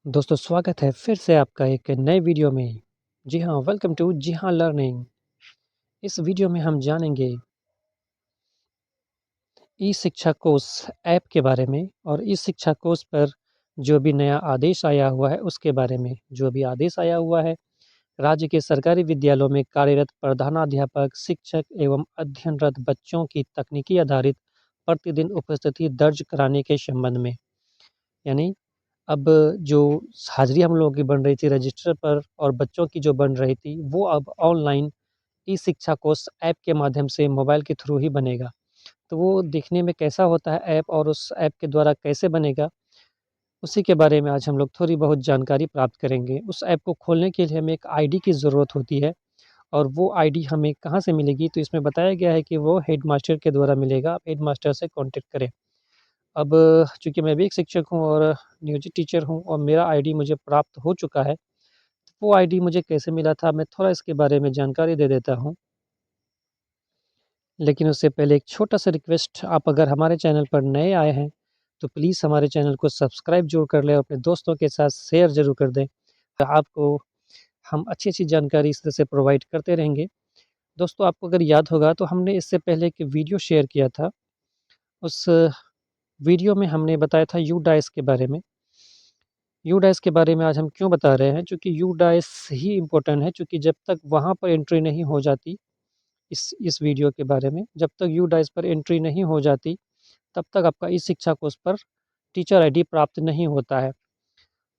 दोस्तों स्वागत है फिर से आपका एक नए वीडियो में। जी हाँ, वेलकम टू जी हाँ लर्निंग। इस वीडियो में हम जानेंगे ई शिक्षा कोष ऐप के बारे में और ई शिक्षा कोष पर जो भी नया आदेश आया हुआ है उसके बारे में। जो भी आदेश आया हुआ है, राज्य के सरकारी विद्यालयों में कार्यरत प्रधानाध्यापक, शिक्षक एवं अध्ययनरत बच्चों की तकनीकी आधारित प्रतिदिन उपस्थिति दर्ज कराने के संबंध में। यानी अब जो हाज़िरी हम लोगों की बन रही थी रजिस्टर पर और बच्चों की जो बन रही थी, वो अब ऑनलाइन ई शिक्षा कोष ऐप के माध्यम से मोबाइल के थ्रू ही बनेगा। तो वो देखने में कैसा होता है ऐप और उस ऐप के द्वारा कैसे बनेगा, उसी के बारे में आज हम लोग थोड़ी बहुत जानकारी प्राप्त करेंगे। उस ऐप को खोलने के लिए हमें एक आईडी की ज़रूरत होती है और वो आईडी हमें कहाँ से मिलेगी, तो इसमें बताया गया है कि वो हेडमास्टर के द्वारा मिलेगा। आप हेडमास्टर से कॉन्टैक्ट करें। अब चूँकि मैं भी एक शिक्षक हूँ और नियोजित टीचर हूँ और मेरा आईडी मुझे प्राप्त हो चुका है। वो आईडी मुझे कैसे मिला था, मैं थोड़ा इसके बारे में जानकारी दे देता हूँ। लेकिन उससे पहले एक छोटा-सा रिक्वेस्ट, आप अगर हमारे चैनल पर नए आए हैं, तो प्लीज़ हमारे चैनल को सब्सक्राइब ज़रूर कर लें और अपने दोस्तों के साथ शेयर ज़रूर कर दें। आपको हम अच्छी-अच्छी जानकारी इस तरह से प्रोवाइड करते रहेंगे। दोस्तों, आपको अगर याद होगा तो हमने इससे पहले एक वीडियो शेयर किया था। उस वीडियो में हमने बताया था यूडाइस के बारे में। यूडाइस के बारे में आज हम क्यों बता रहे हैं? चूँकि यूडाइस ही इम्पोर्टेंट है, चूँकि जब तक वहाँ पर एंट्री नहीं हो जाती इस वीडियो के बारे में, जब तक यूडाइस पर एंट्री नहीं हो जाती, तब तक आपका ई शिक्षा कोष पर टीचर आईडी प्राप्त नहीं होता है।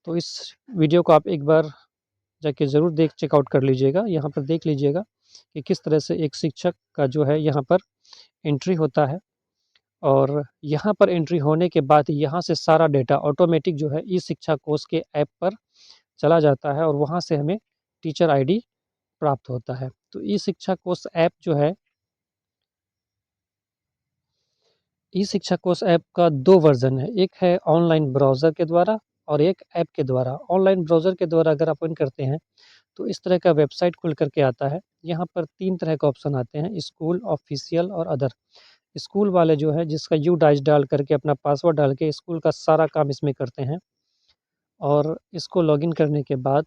तो इस वीडियो को आप एक बार जाके ज़रूर चेकआउट कर लीजिएगा। यहाँ पर देख लीजिएगा कि किस तरह से एक शिक्षक का जो है यहाँ पर एंट्री होता है और यहाँ पर एंट्री होने के बाद यहाँ से सारा डेटा ऑटोमेटिक जो है ई शिक्षा कोष के ऐप पर चला जाता है और वहाँ से हमें टीचर आईडी प्राप्त होता है। तो ई शिक्षा कोष ऐप जो है, ई शिक्षा कोष ऐप का 2 वर्ज़न है। एक है ऑनलाइन ब्राउज़र के द्वारा और एक ऐप के द्वारा। ऑनलाइन ब्राउज़र के द्वारा अगर आप ओपन करते हैं, तो इस तरह का वेबसाइट खुल कर के आता है। यहाँ पर 3 तरह का ऑप्शन आते हैं, स्कूल, ऑफ़िशियल और अदर। स्कूल वाले जो है जिसका यूडाइस डाल करके अपना पासवर्ड डाल के स्कूल का सारा काम इसमें करते हैं और इसको लॉगिन करने के बाद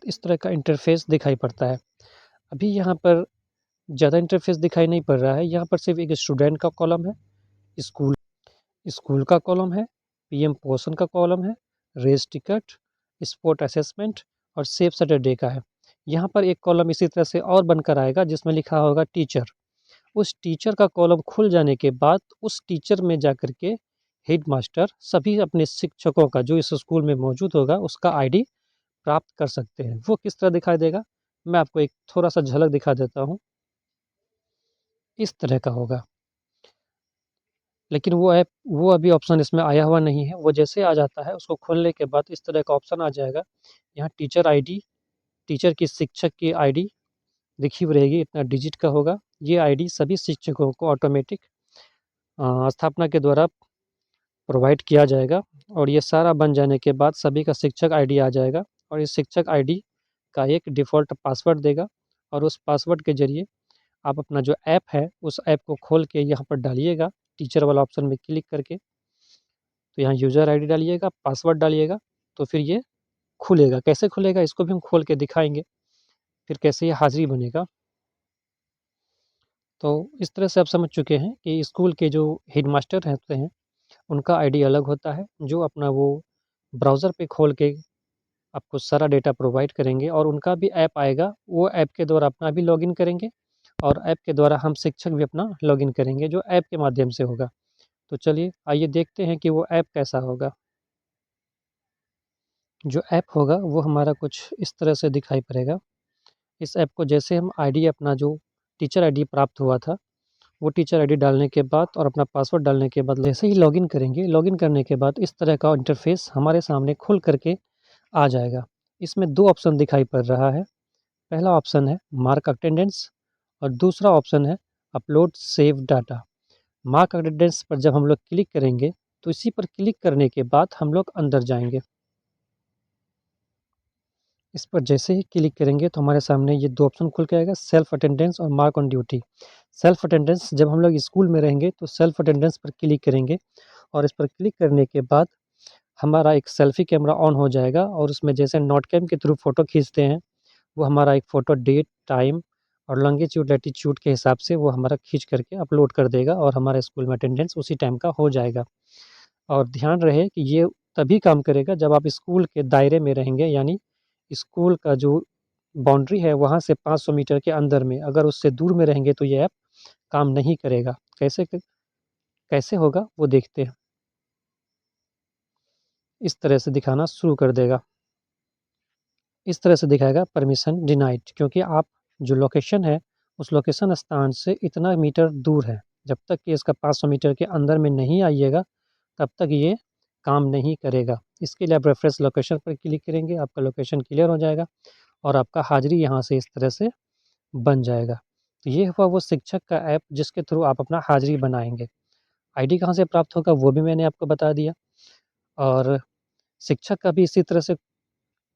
इस तरह का इंटरफ़ेस दिखाई पड़ता है। अभी यहाँ पर ज़्यादा इंटरफ़ेस दिखाई नहीं पड़ रहा है, यहाँ पर सिर्फ़ एक स्टूडेंट का कॉलम है, स्कूल स्कूल का कॉलम है, पीएम पोषण का कॉलम है, रेस टिकट, स्पोर्ट असेसमेंट और सेव सैटरडे का है। यहाँ पर एक कॉलम इसी तरह से और बनकर आएगा जिसमें लिखा होगा टीचर। उस टीचर का कॉलम खुल जाने के बाद उस टीचर में जाकर के हेडमास्टर सभी अपने शिक्षकों का जो इस स्कूल में मौजूद होगा उसका आईडी प्राप्त कर सकते हैं। वो किस तरह दिखाई देगा? मैं आपको एक थोड़ा-सा झलक दिखा देता हूँ। इस तरह का होगा। लेकिन वो अभी ऑप्शन इसमें आया हुआ नहीं है। वो जैसे आ जाता है उसको खोलने के बाद इस तरह का ऑप्शन आ जाएगा। यहाँ टीचर आईडी, टीचर की शिक्षक की आईडी लिखी हुई रहेगी, इतना डिजिट का होगा। ये आईडी सभी शिक्षकों को ऑटोमेटिक स्थापना के द्वारा प्रोवाइड किया जाएगा और ये सारा बन जाने के बाद सभी का शिक्षक आईडी आ जाएगा और इस शिक्षक आईडी का एक डिफ़ॉल्ट पासवर्ड देगा और उस पासवर्ड के ज़रिए आप अपना जो ऐप है, उस ऐप को खोल के यहाँ पर डालिएगा, टीचर वाला ऑप्शन में क्लिक करके। तो यहाँ यूज़र आईडी डालिएगा, पासवर्ड डालिएगा, तो फिर ये खुलेगा। कैसे खुलेगा इसको भी हम खोल के दिखाएँगे, फिर कैसे ये हाज़िरी बनेगा। तो इस तरह से आप समझ चुके हैं कि स्कूल के जो हेडमास्टर रहते हैं, उनका आईडी अलग होता है, जो अपना वो ब्राउज़र पे खोल के आपको सारा डेटा प्रोवाइड करेंगे और उनका भी ऐप आएगा, वो ऐप के द्वारा अपना भी लॉगिन करेंगे और ऐप के द्वारा हम शिक्षक भी अपना लॉगिन करेंगे, जो ऐप के माध्यम से होगा। तो चलिए, आइए देखते हैं कि वो ऐप कैसा होगा। जो ऐप होगा वो हमारा कुछ इस तरह से दिखाई पड़ेगा। इस ऐप को जैसे हम आईडी अपना जो टीचर आईडी प्राप्त हुआ था, वो टीचर आईडी डालने के बाद और अपना पासवर्ड डालने के बाद जैसे ही लॉगिन करेंगे, लॉगिन करने के बाद इस तरह का इंटरफ़ेस हमारे सामने खुल कर के आ जाएगा। इसमें 2 ऑप्शन दिखाई पड़ रहा है। पहला ऑप्शन है मार्क अटेंडेंस और दूसरा ऑप्शन है upload save data. Mark attendance पर जब हम लोग क्लिक करेंगे, तो इसी पर क्लिक करने के बाद हम लोग अंदर जाएँगे। इस पर जैसे ही क्लिक करेंगे तो हमारे सामने ये 2 ऑप्शन खुल के आएगा, सेल्फ अटेंडेंस और mark on duty. Self attendance जब हम लोग स्कूल में रहेंगे तो सेल्फ अटेंडेंस पर क्लिक करेंगे और इस पर क्लिक करने के बाद हमारा एक सेल्फ़ी कैमरा ऑन हो जाएगा और उसमें जैसे नोट कैम के थ्रू फ़ोटो खींचते हैं, वो हमारा एक फ़ोटो डेट, टाइम और लॉन्गिट्यूड, लैटिट्यूड के हिसाब से वो हमारा खींच करके अपलोड कर देगा और हमारे स्कूल में अटेंडेंस उसी टाइम का हो जाएगा। और ध्यान रहे कि ये तभी काम करेगा जब आप स्कूल के दायरे में रहेंगे, यानी स्कूल का जो बाउंड्री है वहाँ से 500 मीटर के अंदर में, अगर उससे दूर में रहेंगे तो ये ऐप काम नहीं करेगा। कैसे होगा वो देखते हैं। इस तरह से दिखाना शुरू कर देगा। इस तरह से दिखाएगा परमिशन डिनाइड, क्योंकि आप जो लोकेशन है उस लोकेशन स्थान से इतना मीटर दूर है। जब तक कि इसका 500 मीटर के अंदर में नहीं आइएगा तब तक ये काम नहीं करेगा। इसके लिए आप रेफरेंस लोकेशन पर क्लिक करेंगे, आपका लोकेशन क्लियर हो जाएगा और आपका हाज़िरी यहाँ से इस तरह से बन जाएगा। तो ये हुआ वो शिक्षक का ऐप जिसके थ्रू आप अपना हाज़िरी बनाएँगे। आईडी कहाँ से प्राप्त होगा वो भी मैंने आपको बता दिया और शिक्षक का भी इसी तरह से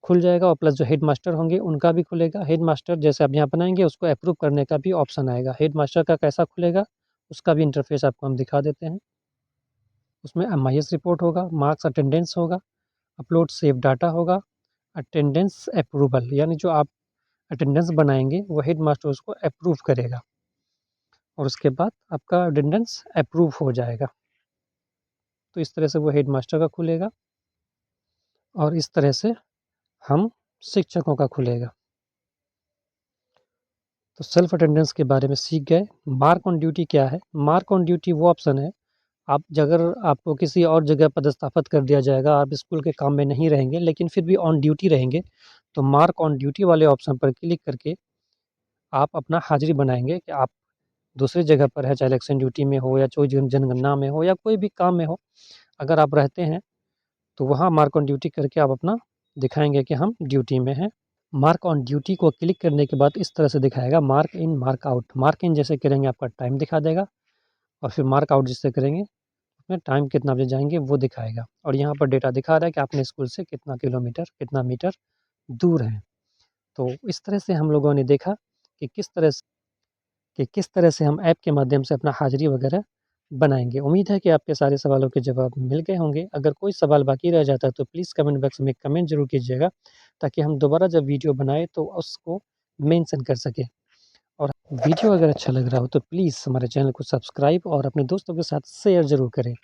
खुल जाएगा और प्लस जो हेडमास्टर होंगे उनका भी खुलेगा। हेडमास्टर जैसे आप यहाँ बनाएँगे उसको अप्रूव करने का भी ऑप्शन आएगा। हेडमास्टर का कैसा खुलेगा उसका भी इंटरफ़ेस आपको हम दिखा देते हैं। उसमें एमआईएस रिपोर्ट होगा, मार्क्स अटेंडेंस होगा, अपलोड सेव डाटा होगा, अटेंडेंस अप्रूवल, यानी जो आप अटेंडेंस बनाएँगे वो हेडमास्टर उसको अप्रूव करेगा और उसके बाद आपका अटेंडेंस अप्रूव हो जाएगा। तो इस तरह से वो हेडमास्टर का खुलेगा और इस तरह से हम शिक्षकों का खुलेगा। तो सेल्फ अटेंडेंस के बारे में सीख गए। मार्क ऑन ड्यूटी क्या है? मार्क ऑन ड्यूटी वो ऑप्शन है, आप अगर आपको किसी और जगह पदस्थापित कर दिया जाएगा, आप स्कूल के काम में नहीं रहेंगे लेकिन फिर भी ऑन ड्यूटी रहेंगे, तो मार्क ऑन ड्यूटी वाले ऑप्शन पर क्लिक करके आप अपना हाज़िरी बनाएँगे कि आप दूसरी जगह पर है, चाहे इलेक्शन ड्यूटी में हो या कोई जनगणना में हो या कोई भी काम में हो, अगर आप रहते हैं, तो वहाँ मार्क ऑन ड्यूटी करके आप अपना दिखाएँगे कि हम ड्यूटी में हैं। मार्क ऑन ड्यूटी को क्लिक करने के बाद इस तरह से दिखाएगा mark in, mark out. Mark in जैसे करेंगे आपका टाइम दिखा देगा और फिर मार्क आउट जिससे करेंगे उसमें टाइम कितना बजे जाएँगे वो दिखाएगा और यहाँ पर डेटा दिखा रहा है कि आपने स्कूल से कितना किलोमीटर, कितना मीटर दूर हैं। तो इस तरह से हम लोगों ने देखा कि किस तरह से हम ऐप के माध्यम से अपना हाज़िरी वगैरह बनाएँगे। उम्मीद है कि आपके सारे सवालों के जवाब मिल गए होंगे। अगर कोई सवाल बाकी रह जाता है तो प्लीज़ कमेंट बॉक्स में कमेंट ज़रूर कीजिएगा, ताकि हम दोबारा जब वीडियो बनाएँ तो उसको मेंशन कर सकें। और वीडियो अगर अच्छा लग रहा हो तो प्लीज़ हमारे चैनल को सब्सक्राइब और अपने दोस्तों के साथ शेयर ज़रूर करें।